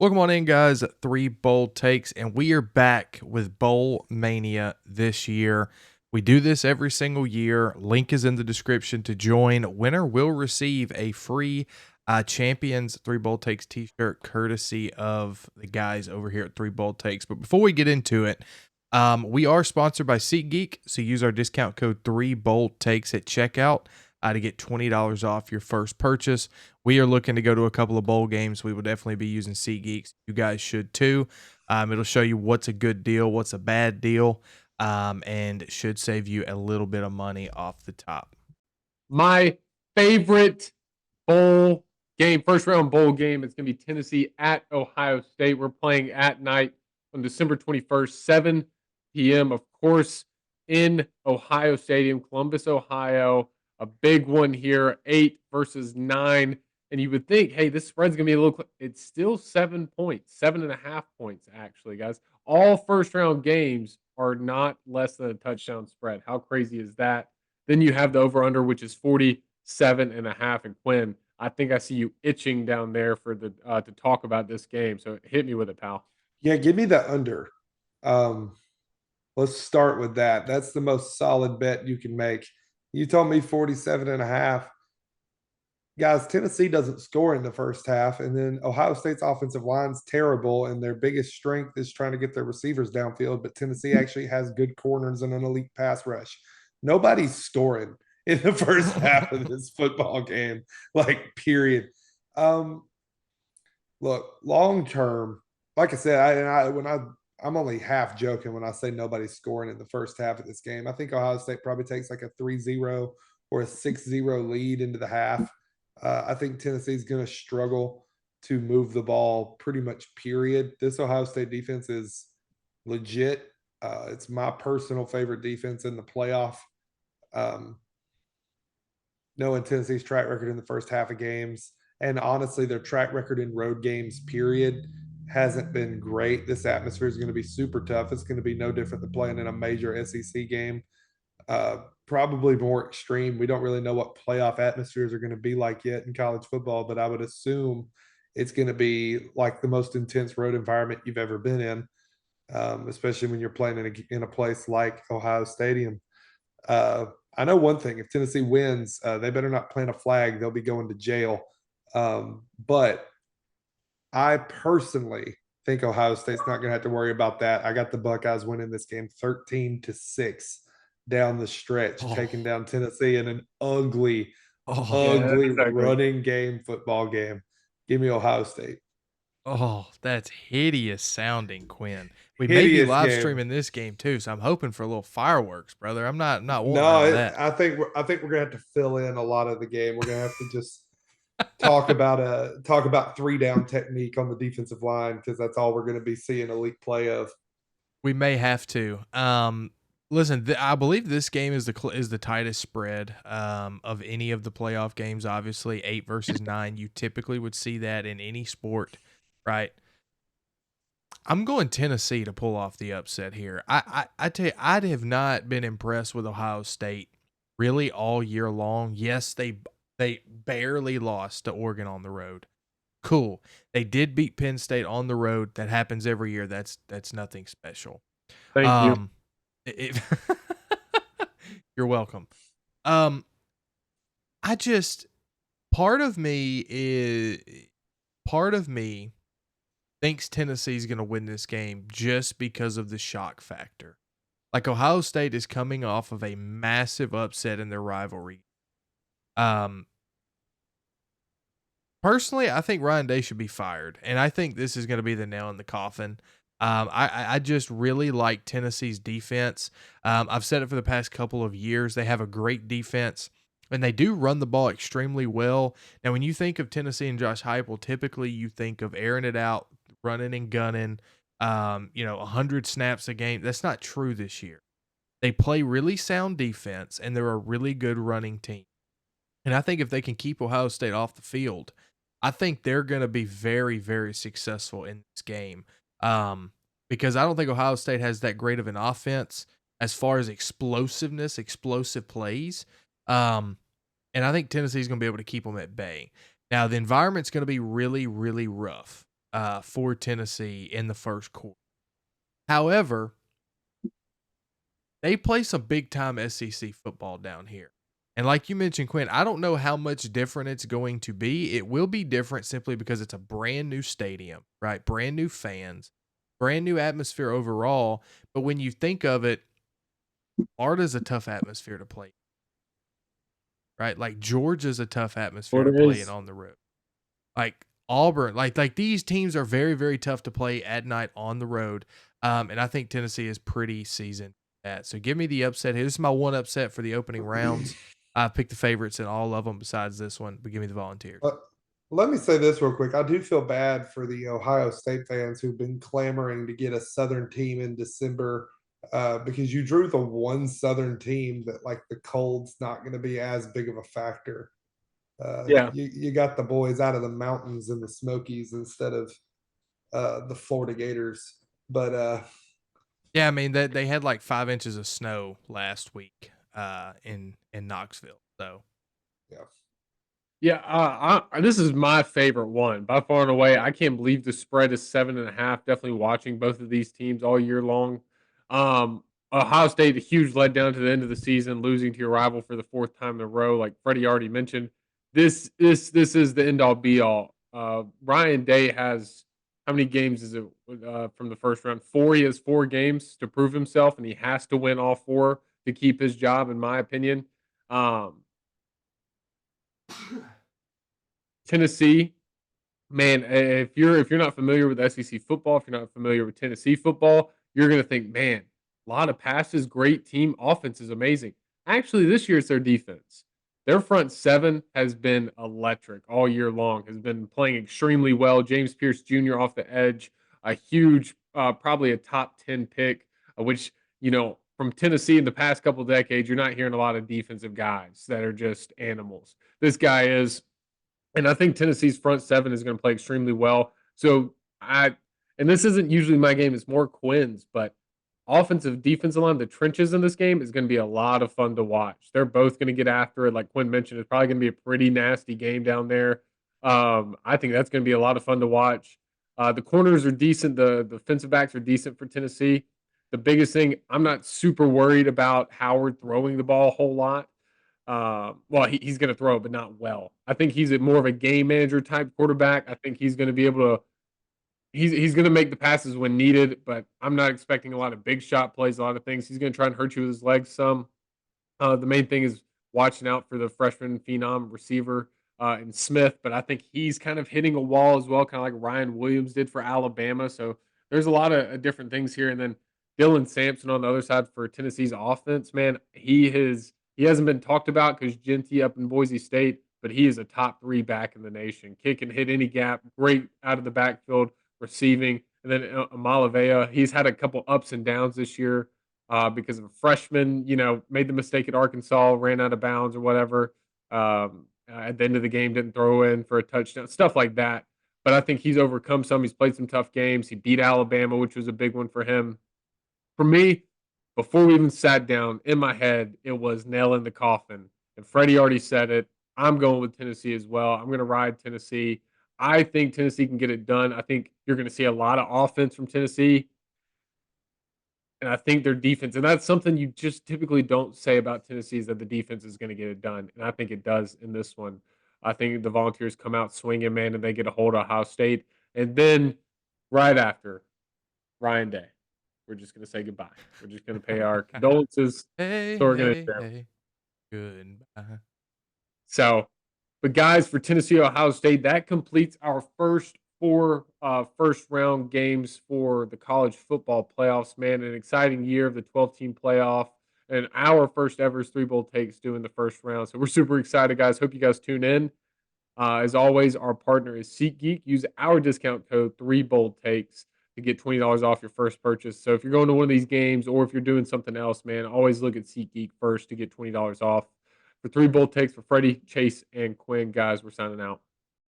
Welcome on in, guys. Three bold takes, and we are back with Bowl Mania this year. We do this every single year. Link is in the description to join. Winner will receive a free Champions Three Bold Takes t-shirt courtesy of the guys over here at Three Bold Takes. But before we get into it, we are sponsored by SeatGeek, so use our discount code 3BoldTakes at checkout to get $20 off your first purchase. We are looking to go to a couple of bowl games. We will definitely be using SeatGeeks. You guys should too. It'll show you what's a good deal, what's a bad deal, and should save you a little bit of money off the top. My favorite bowl game, first round bowl game, is going to be Tennessee at Ohio State. We're playing at night on December 21st, 7 p.m., of course, in Ohio Stadium, Columbus, Ohio. A big one here, 8 versus 9. And you would think, hey, this spread's going to be a little, it's still 7 points, 7.5 points, actually, guys. All first round games are not less than a touchdown spread. How crazy is that? Then you have the over under, which is 47.5. And Quinn, I think I see you itching down there for the to talk about this game. So hit me with it, pal. Yeah, give me the under. Um, let's start with that. That's the most solid bet you can make. You told me 47.5. Guys, Tennessee doesn't score in the first half, and then Ohio State's offensive line's terrible, and their biggest strength is trying to get their receivers downfield. But Tennessee actually has good corners and an elite pass rush. Nobody's scoring in the first half of this football game, like period. Um, Look, long term, like I said, I'm only half joking when I say nobody's scoring in the first half of this game. I think Ohio State probably takes like a 3-0 or a 6-0 lead into the half. I think Tennessee's going to struggle to move the ball pretty much, period. This Ohio State defense is legit. It's my personal favorite defense in the playoff. Knowing Tennessee's track record in the first half of games, and honestly, their track record in road games, period, hasn't been great. This atmosphere is going to be super tough. It's going to be no different than playing in a major SEC game. Probably more extreme. We don't really know what playoff atmospheres are going to be like yet in college football, but I would assume it's going to be like the most intense road environment you've ever been in, especially when you're playing in a place like Ohio Stadium. I know one thing: if Tennessee wins, they better not plant a flag. They'll be going to jail. But I personally think Ohio State's not going to have to worry about that. I got the Buckeyes winning this game 13-6 down the stretch, taking down Tennessee in an ugly running game, football game. Give me Ohio State. Oh, that's hideous sounding, Quinn. We may be live streaming this game too, so I'm hoping for a little fireworks, brother. I'm not wanting none of that. I think we're gonna have to fill in a lot of the game. We're gonna have to just talk about 3-down technique on the defensive line, because that's all we're gonna be seeing elite play of. We may have to. Listen, I believe this game is the tightest spread of any of the playoff games. Obviously, 8 versus 9. You typically would see that in any sport, right? I'm going Tennessee to pull off the upset here. I tell you, I have not been impressed with Ohio State really all year long. Yes, they barely lost to Oregon on the road. Cool. They did beat Penn State on the road. That happens every year. That's nothing special. Thank you. You're welcome. I just part of me thinks Tennessee's going to win this game just because of the shock factor. Like, Ohio State is coming off of a massive upset in their rivalry. Personally, I think Ryan Day should be fired, and I think this is going to be the nail in the coffin. I just really like Tennessee's defense. I've said it for the past couple of years. They have a great defense, and they do run the ball extremely well. Now, when you think of Tennessee and Josh Heupel, typically you think of airing it out, running and gunning, 100 snaps a game. That's not true this year. They play really sound defense, and they're a really good running team. And I think if they can keep Ohio State off the field, I think they're going to be very, very successful in this game. Because I don't think Ohio State has that great of an offense as far as explosiveness, explosive plays. And I think Tennessee's going to be able to keep them at bay. Now, the environment's going to be really, really rough. for Tennessee in the first quarter. However, they play some big time SEC football down here. And like you mentioned, Quinn, I don't know how much different it's going to be. It will be different simply because it's a brand new stadium, right? Brand new fans, brand new atmosphere overall. But when you think of it, Florida's a tough atmosphere to play, right? Like Georgia's a tough atmosphere to Florida play in is. on the road. Like Auburn, like these teams are very, very tough to play at night on the road. And I think Tennessee is pretty seasoned at that. So give me the upset here. This is my one upset for the opening rounds. I picked the favorites in all of them besides this one, but give me the Volunteers. Let me say this real quick. I do feel bad for the Ohio State fans who've been clamoring to get a Southern team in December because you drew the one Southern team that, like, the cold's not going to be as big of a factor. Yeah. You got the boys out of the mountains and the Smokies instead of the Florida Gators. But Yeah, I mean they had like 5 inches of snow last week in Knoxville. So yeah. Yeah, this is my favorite one by far and away. I can't believe the spread is 7.5. Definitely watching both of these teams all year long. Um, Ohio State, a huge letdown to the end of the season, losing to your rival for the fourth time in a row. Like Freddie already mentioned, this is the end all be all. Ryan Day has how many games is it from the first round? 4. He has 4 games to prove himself, and he has to win all 4 to keep his job, in my opinion. Um, Tennessee, man, if you're not familiar with SEC football, if you're not familiar with Tennessee football, you're gonna think, man, a lot of passes, great team, offense is amazing. Actually, this year it's their defense. Their front seven has been electric all year long. Has been playing extremely well. James Pierce Jr. off the edge, a huge, probably a top 10 pick, which from Tennessee in the past couple decades, you're not hearing a lot of defensive guys that are just animals. This guy is. And I think Tennessee's front seven is going to play extremely well. So and this isn't usually my game, it's more Quinn's, but offensive defensive line, the trenches in this game is going to be a lot of fun to watch. They're both going to get after it. Like Quinn mentioned, it's probably going to be a pretty nasty game down there. I think that's going to be a lot of fun to watch. The corners are decent. The defensive backs are decent for Tennessee. The biggest thing, I'm not super worried about Howard throwing the ball a whole lot. Well, he's going to throw, but not well. I think he's more of a game manager type quarterback. I think he's going to be able to. He's going to make the passes when needed, but I'm not expecting a lot of big shot plays. A lot of things. He's going to try and hurt you with his legs some. The main thing is watching out for the freshman phenom receiver in Smith, but I think he's kind of hitting a wall as well, kind of like Ryan Williams did for Alabama. So there's a lot of different things here. And then Dylan Sampson on the other side for Tennessee's offense, man, he hasn't been talked about because Genty up in Boise State, but he is a top 3 back in the nation. Kick and hit any gap, great out of the backfield receiving. And then Malavea, he's had a couple ups and downs this year because of a freshman, made the mistake at Arkansas, ran out of bounds or whatever. At the end of the game, didn't throw in for a touchdown, stuff like that. But I think he's overcome some. He's played some tough games. He beat Alabama, which was a big one for him. For me, before we even sat down, in my head, it was nail in the coffin. And Freddie already said it. I'm going with Tennessee as well. I'm going to ride Tennessee. I think Tennessee can get it done. I think you're going to see a lot of offense from Tennessee. And I think their defense, and that's something you just typically don't say about Tennessee, is that the defense is going to get it done. And I think it does in this one. I think the Volunteers come out swinging, man, and they get a hold of Ohio State. And then right after, Ryan Day, we're just going to say goodbye. We're just going to pay our condolences. hey, So we're going hey, to hey, goodbye. So, but guys, for Tennessee, Ohio State, that completes our first 4 first round games for the college football playoffs. Man, an exciting year of the 12-team playoff, and our first ever 3 bowl takes doing the first round. So we're super excited, guys. Hope you guys tune in. As always, our partner is SeatGeek. Use our discount code 3BoldTakes to get $20 off your first purchase. So if you're going to one of these games or if you're doing something else, man, always look at SeatGeek first to get $20 off. For 3 Bold Takes for Freddie, Chase, and Quinn, guys, we're signing out.